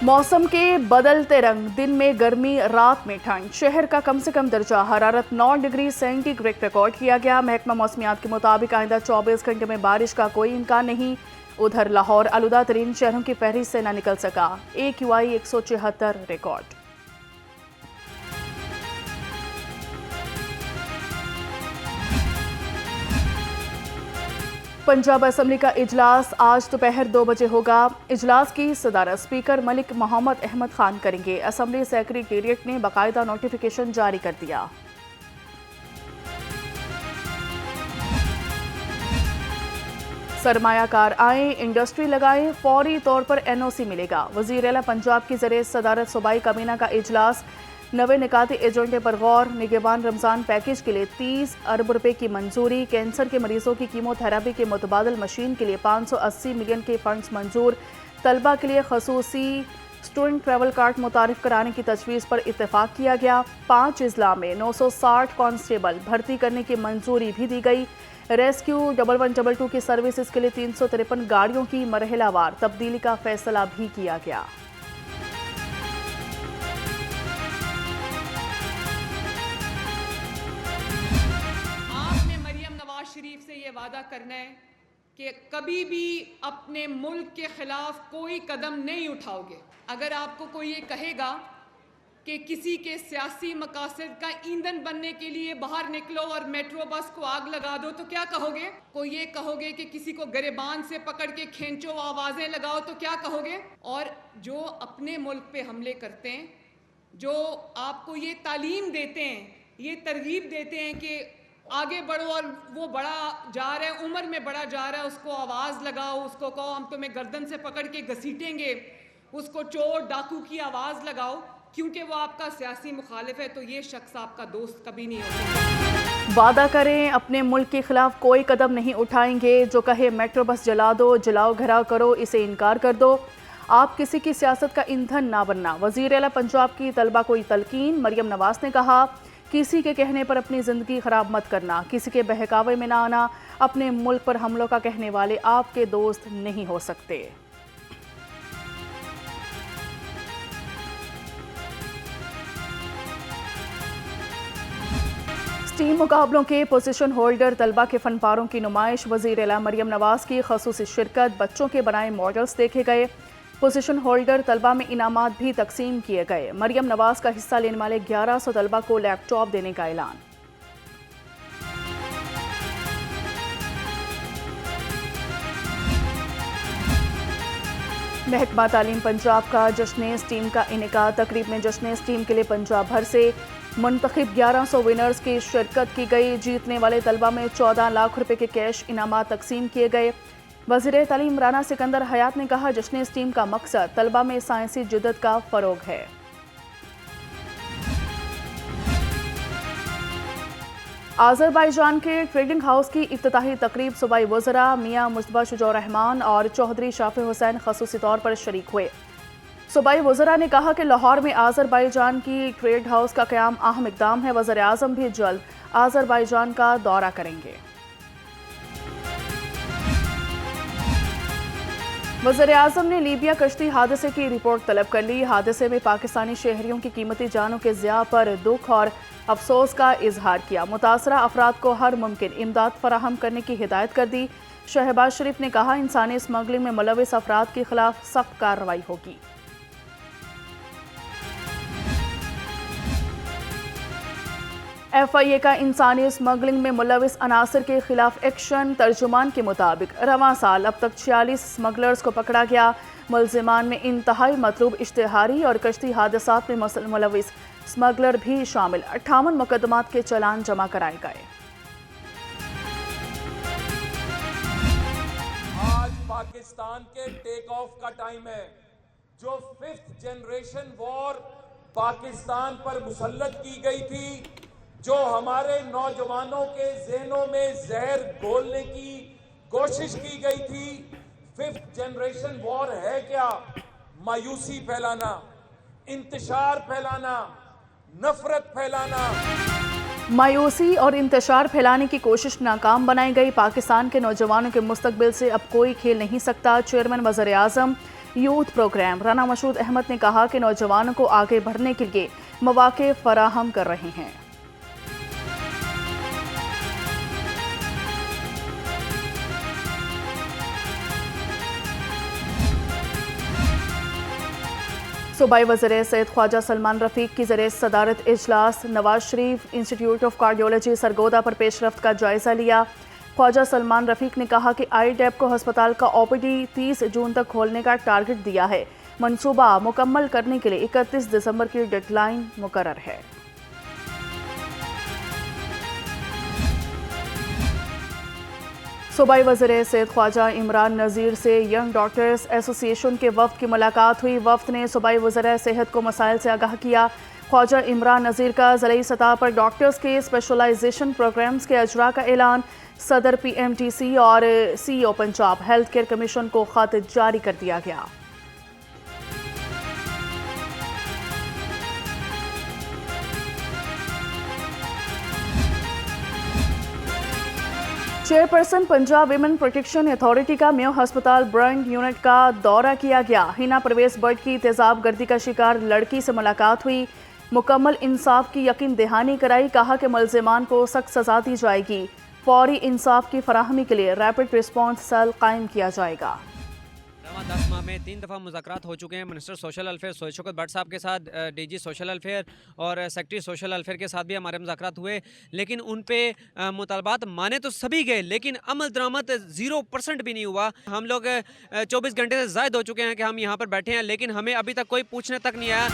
मौसम के बदलते रंग, दिन में गर्मी, रात में ठंड। शहर का कम से कम दर्जा हरारत 9 डिग्री सेंटीग्रेड रिकॉर्ड किया गया। महकमा मौसमियात के मुताबिक आइंदा 24 घंटे में बारिश का कोई इम्कान नहीं। उधर लाहौर आलूदा तरीन शहरों की फहरिस्त से न निकल सका। AQI 174 record. पंजाब असेंबली का इजलास आज दोपहर 2 बजे होगा। इजलास की सदारत स्पीकर मलिक मोहम्मद अहमद खान करेंगे। असेंबली सेक्रेटेरिएट ने बाकायदा नोटिफिकेशन जारी कर दिया। सरमायाकार आए, इंडस्ट्री लगाएं, फौरी तौर पर NOC मिलेगा। वजीर आला पंजाब की ज़रिए सदारत सूबाई काबीना का इजलास। नवे निकाती एजेंडे पर गौर। निगहबान रमज़ान पैकेज के लिए 30 अरब रुपए की मंजूरी। कैंसर के मरीजों की कीमोथेरेपी के मुतबादल मशीन के लिए 580 मिलियन के फंड्स मंजूर। तलबा के लिए खसूसी स्टूडेंट ट्रैवल कार्ड मुतारिफ कराने की तजवीज़ पर इत्तेफाक किया गया। 5 अजला में 960 कांस्टेबल भर्ती करने की मंजूरी भी दी गई। रेस्क्यू 1122 की सर्विसेज के लिए 353 गाड़ियों की मरहलावार तब्दीली का फैसला भी किया गया। शरीफ से ये वादा करना है कि कभी भी अपने मुल्क के खिलाफ कोई कदम नहीं उठाओगे। अगर आपको कोई ये कहेगा कि किसी के सियासी मकासद का ईंधन बनने के लिए बाहर निकलो और मेट्रो बस को आग लगा दो तो क्या कहोगे? कोई ये कहोगे कि किसी को गिरबान से पकड़ के खींचो, आवाजें लगाओ तो क्या कहोगे? और जो अपने मुल्क पे हमले करते हैं, जो आपको ये तालीम देते हैं, ये तरगीब देते हैं कि आगे बढ़ो और वो बड़ा जा रहा है, उम्र में बड़ा जा रहा है, उसको आवाज़ लगाओ, उसको कहो हम तुम्हें गर्दन से पकड़ के घसीटेंगे, उसको चोर डाकू की आवाज़ लगाओ, क्योंकि वो आपका सियासी मुखालिफ है, तो ये शख्स आपका दोस्त कभी नहीं हो सकता। वादा करें अपने मुल्क के खिलाफ कोई कदम नहीं उठाएंगे। जो कहे मेट्रो बस जला दो, जलाओ घराव करो, इसे इनकार कर दो। आप किसी की सियासत का ईंधन ना बनना। वज़ीर आला पंजाब की तलबा को तलकीन। मरियम नवाज ने कहा, किसी के कहने पर अपनी ज़िंदगी ख़राब मत करना, किसी के बहकावे में ना आना। अपने मुल्क पर हमलों का कहने वाले आपके दोस्त नहीं हो सकते। स्टीम मुकाबलों के पोजीशन होल्डर तलबा के फनपारों की नुमाइश। वज़ीर आला मरियम नवाज की खसूसी शिरकत। बच्चों के बनाए मॉडल्स देखे गए। पोजीशन होल्डर तलबा में इनामात भी तकसीम किए गए। मरियम नवाज का हिस्सा लेने वाले 1100 तलबा को लैपटॉप देने का ऐलान। महकमा तालीम पंजाब का जश्न स्टीम का इनेकाद। तकरीब में जश्न स्टीम के लिए पंजाब भर से मुंतखब 1100 विनर्स की शिरकत की गई। जीतने वाले तलबा में 14 लाख रुपए के कैश इनामात तकसीम किए गए। वज़ीर तालीम राना सिकंदर हयात ने कहा, जश्न स्टीम का मकसद तलबा में साइंसी जिद्दत का फ़रोग है। आज़रबाईजान के ट्रेडिंग हाउस की इफ्तिताही तकरीब सूबाई वज़रा मियां मुस्तफा शुजौर रहमान और चौधरी शाफी हुसैन खसूसी तौर पर शरीक हुए। सूबाई वज़रा ने कहा कि लाहौर में आज़रबाईजान की ट्रेड हाउस का क़याम अहम इक़दाम है। वज़ीर आज़म भी जल्द आज़रबाईजान का दौरा करेंगे। वज़ीर आज़म ने लीबिया कश्ती हादसे की रिपोर्ट तलब कर ली। हादसे में पाकिस्तानी शहरियों की कीमती जानों के ज़िया पर दुख और अफसोस का इजहार किया। मुतासरा अफराद को हर मुमकिन इमदाद फराहम करने की हिदायत कर दी। शहबाज शरीफ ने कहा, इंसानी स्मगलिंग में मुलविस अफराद के खिलाफ सख्त कार्रवाई होगी। FIA का इंसानी स्मगलिंग में मुलविस अनासर के खिलाफ एक्शन। तर्जुमान के मुताबिक रवां साल अब तक 46 स्मगलर्स को पकड़ा गया। मुलजिमान में इंतहाई मतलूब इश्तिहारी और कश्ती हादसात में मुलविस स्मगलर भी शामिल। 58 मुकदमात के चालान जमा कराए गए। आज पाकिस्तान के टेक ऑफ का टाइम है। जो 5th जनरेशन वॉर पाकिस्तान पर मुसल्लत की गई थी, जो हमारे नौजवानों के ज़हनों में जहर घोलने की कोशिश की गई थी, 5th जनरेशन वॉर है क्या? मायूसी फैलाना, इंतशार फैलाना, नफरत फैलाना। मायूसी और इंतशार फैलाने की कोशिश नाकाम बनाई गई। पाकिस्तान के नौजवानों के मुस्तकबिल से अब कोई खेल नहीं सकता। चेयरमैन वज़ीर आज़म यूथ प्रोग्राम। राना मसूद अहमद ने कहा कि नौजवानों को आगे बढ़ने के लिए मौके फराहम कर रहे हैं। सूबाई वज़ीर सैयद ख्वाजा सलमान रफ़ीक की ज़रिए सदारत इजलास। Nawaz Sharif institute of cardiology Sargodha पर पेशरफ्त का जायज़ा लिया। ख्वाजा सलमान रफ़ीक ने कहा कि IDEP को अस्पताल का OPD 30 जून तक खोलने का टारगेट दिया है। मनसूबा मुकम्मल करने के लिए 31 दिसंबर की डेडलाइन मुकर्रर है। सूबाई वज़ीर सैयद ख्वाजा इमरान नज़ीर से यंग डॉक्टर्स एसोसिएशन के वफ़द की मुलाकात हुई। वफ़द ने सूबाई वज़ीर सेहत को मसाइल से आगाह किया। ख्वाजा इमरान नज़ीर का ज़िलाई सतह पर डॉक्टर्स के स्पेशलाइजेशन प्रोग्राम्स के अजरा का ऐलान। सदर PMTC और CEO Punjab health care commission को ख़त जारी कर दिया गया। Chairperson Punjab women protection authority का मेयो हस्पताल ब्रांड यूनिट का दौरा किया गया। हिना परवेज बर्ड की तेजाब गर्दी का शिकार लड़की से मुलाकात हुई। मुकम्मल इंसाफ की यकीन दहानी कराई। कहा कि मुलजिमान को सख्त सजा दी जाएगी। फौरी इंसाफ की फराहमी के लिए रैपिड रिस्पॉन्स सेल कायम किया जाएगा। 10 माह में 3 दफ़ा मुज़ाकरात हो चुके हैं minister social welfare Syed Shaukat Bhatt साहब के साथ, DG सोशल वेलफेयर और सेक्रेटरी सोशल वेलफेयर के साथ भी हमारे मुज़ाकरात हुए, लेकिन उन पे मुतालबात माने तो सभी गए, लेकिन अमल दरामद 0% भी नहीं हुआ। हम लोग 24 घंटे से ज़ायद हो चुके हैं कि हम यहाँ पर बैठे हैं, लेकिन हमें अभी तक कोई पूछने तक नहीं आया।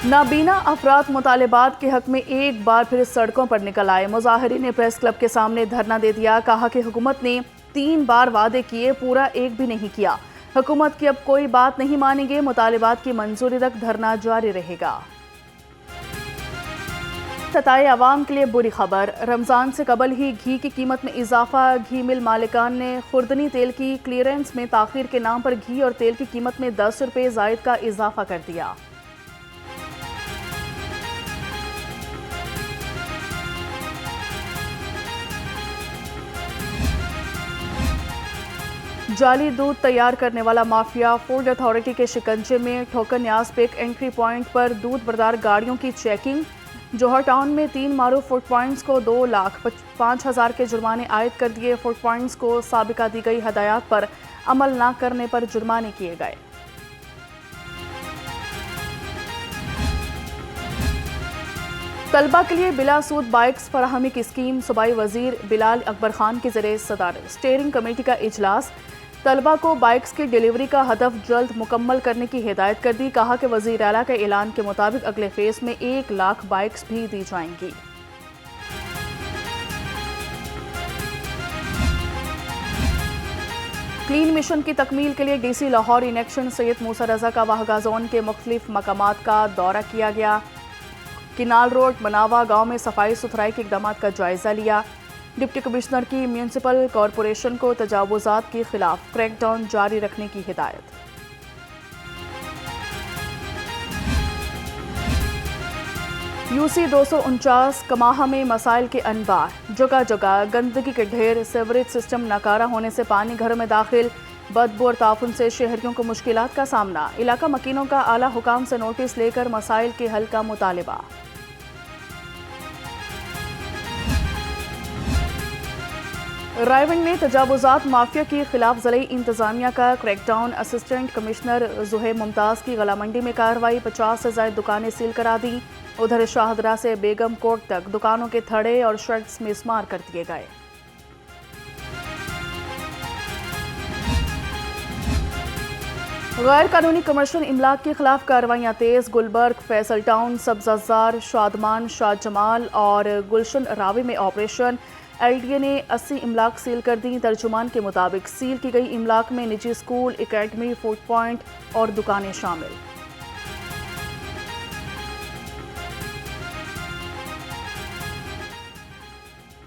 नाबीना अफराद मुतालिबात के हक में एक बार फिर सड़कों पर निकल आए। मुजाहिरीन ने प्रेस क्लब के सामने धरना दे दिया। कहा कि हुकूमत ने 3 बार वादे किए, पूरा एक भी नहीं किया। हुकूमत की अब कोई बात नहीं मानेंगे। मुतालिबात की मंजूरी तक धरना जारी रहेगा। सताए अवाम के लिए बुरी खबर। रमज़ान से कबल ही घी की कीमत में इजाफा। घी मिल मालिकान ने खुर्दनी तेल की क्लियरेंस में ताखीर के नाम पर घी और तेल की कीमत में 10 रुपये ज़ायद का इजाफा कर दिया। जाली दूध तैयार करने वाला माफिया फूड अथॉरिटी के शिकंजे में। ठोकर न्याज पेक एंट्री पॉइंट पर दूध बरदार गाड़ियों की चेकिंग। जौहर टाउन में 3 मारूफ फूड पॉइंट्स को 2,05,000 के जुर्माने आयद कर दिए। फूड पॉइंट्स को साबिका दी गई हदायत पर अमल न करने पर जुर्माने किए गए। तलबा के लिए बिला सूद बाइक्स फराहमी की स्कीम। सूबाई वजीर बिलाल अकबर खान के जरिए सदारत स्टीयरिंग कमेटी का इजलास। तलबा को बाइक्स की डिलीवरी का हदफ जल्द मुकम्मल करने की हिदायत कर दी। कहा कि वजीर आला के ऐलान के मुताबिक अगले फेज में 1 लाख बाइक्स भी दी जाएंगी। क्लीन मिशन की तकमील के लिए DC Lahore in action Syed Musa Raza का वाहगा जोन के मुख्तलिफ मकामात का दौरा किया गया। किनाल रोड मनावा गांव में सफाई सुथराई के इकदाम का जायजा लिया। डिप्टी कमिश्नर की म्यूनसिपल कॉरपोरेशन को तजावुजात के खिलाफ क्रैकडाउन जारी रखने की हिदायत। UC 249 कमाहा में मसाइल के अनबार। जगह जगह गंदगी के ढेर। सीवरेज सिस्टम नाकारा होने से पानी घरों में दाखिल। बदबू और ताफुन से शहरियों को मुश्किलात का सामना। इलाका मकीनों का आला हुकाम से नोटिस लेकर मसाइल के हल का मुतालिबा। रायवंड में तजावुजात माफिया की खिलाफ ज़िले इंतजामिया का crackdown. Assistant commissioner Zuhaib Mumtaz की गला मंडी में कार्रवाई। 50 से ज़ायद दुकानें सील करा दी। उधर शाहदरा से बेगम कोट तक दुकानों के थड़े और शर्ट्स मिसमार कर दिए गए। गैर कानूनी कमर्शियल इमलाक के खिलाफ कार्रवाइयाँ तेज। गुलबर्ग, फैसल टाउन, सब्जाजार, शादमान, शाह जमाल और गुलशन रावी में ऑपरेशन। LDA ने 80 इमलाक सील कर दी। तर्जुमान के मुताबिक सील की गई इमलाक में निजी स्कूल, एकेडमी, फूड पॉइंट और दुकानें शामिल।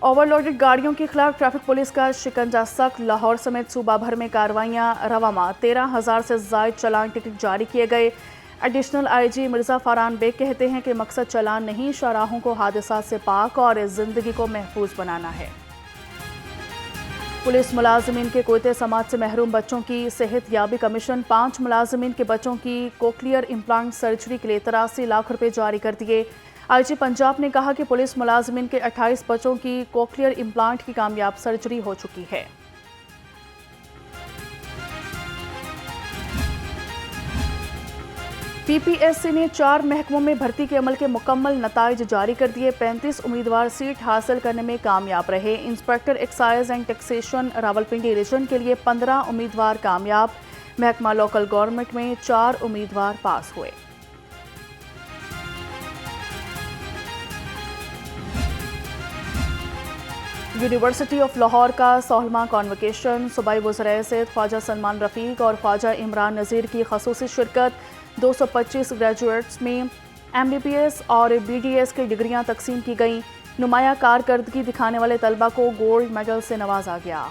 ओवरलोडेड गाड़ियों के खिलाफ ट्रैफिक पुलिस का शिकंजा सख्त। लाहौर समेत सूबा भर में कार्रवाइयाँ रवामा। 13,000 से ज़ायद चालान टिकट जारी किए गए। एडिशनल IG मिर्ज़ा फरहान बेग कहते हैं कि मकसद चालान नहीं, शाहराहों को हादसा से पाक और ज़िंदगी को महफूज बनाना है। पुलिस मुलाजमीन के कोयते समाज से महरूम बच्चों की सेहत याबी कमीशन 5 मुलाजमीन के बच्चों की कोक्लियर इम्प्लांट सर्जरी के लिए 83 लाख रुपए जारी कर दिए। आईजी पंजाब ने कहा कि पुलिस मुलाजमीन के 28 बच्चों की कोक्लियर इम्प्लांट की कामयाब सर्जरी हो चुकी है। पीपीएससी ने 4 महकमों में भर्ती के अमल के मुकम्मल नताइज जारी कर दिए। 35 उम्मीदवार सीट हासिल करने में कामयाब रहे। Inspector excise and taxation Rawalpindi region के लिए 15 उम्मीदवार कामयाब। महकमा लोकल गवर्नमेंट में 4 उम्मीदवार पास हुए। यूनिवर्सिटी ऑफ लाहौर का 16वां कॉन्वोकेशन सूबाई वज़राए सैयद ख्वाजा सलमान रफ़ीक और ख्वाजा इमरान नज़ीर की ख़ुसूसी शिरकत। 225 ग्रेजुएट्स में MBBS और BDS की डिग्रियां तकसीम की गईं। नुमाया कारकर्दगी दिखाने वाले तलबा को गोल्ड मेडल से नवाजा गया।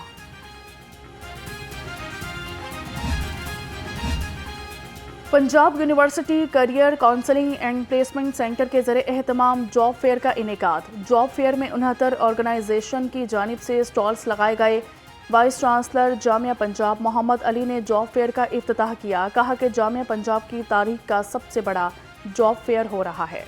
Punjab university career counselling and placement centre के ज़रिए एहतमाम जॉब फेयर का इनेकाद। जॉब फेयर में 69 ऑर्गेनाइजेशन की जानिब से स्टॉल्स लगाए गए। वाइस चांसलर जामिया पंजाब मोहम्मद अली ने जॉब फेयर का इफ्तिताह किया। कहा कि जामिया पंजाब की तारीख का सबसे बड़ा जॉब फेयर हो रहा है।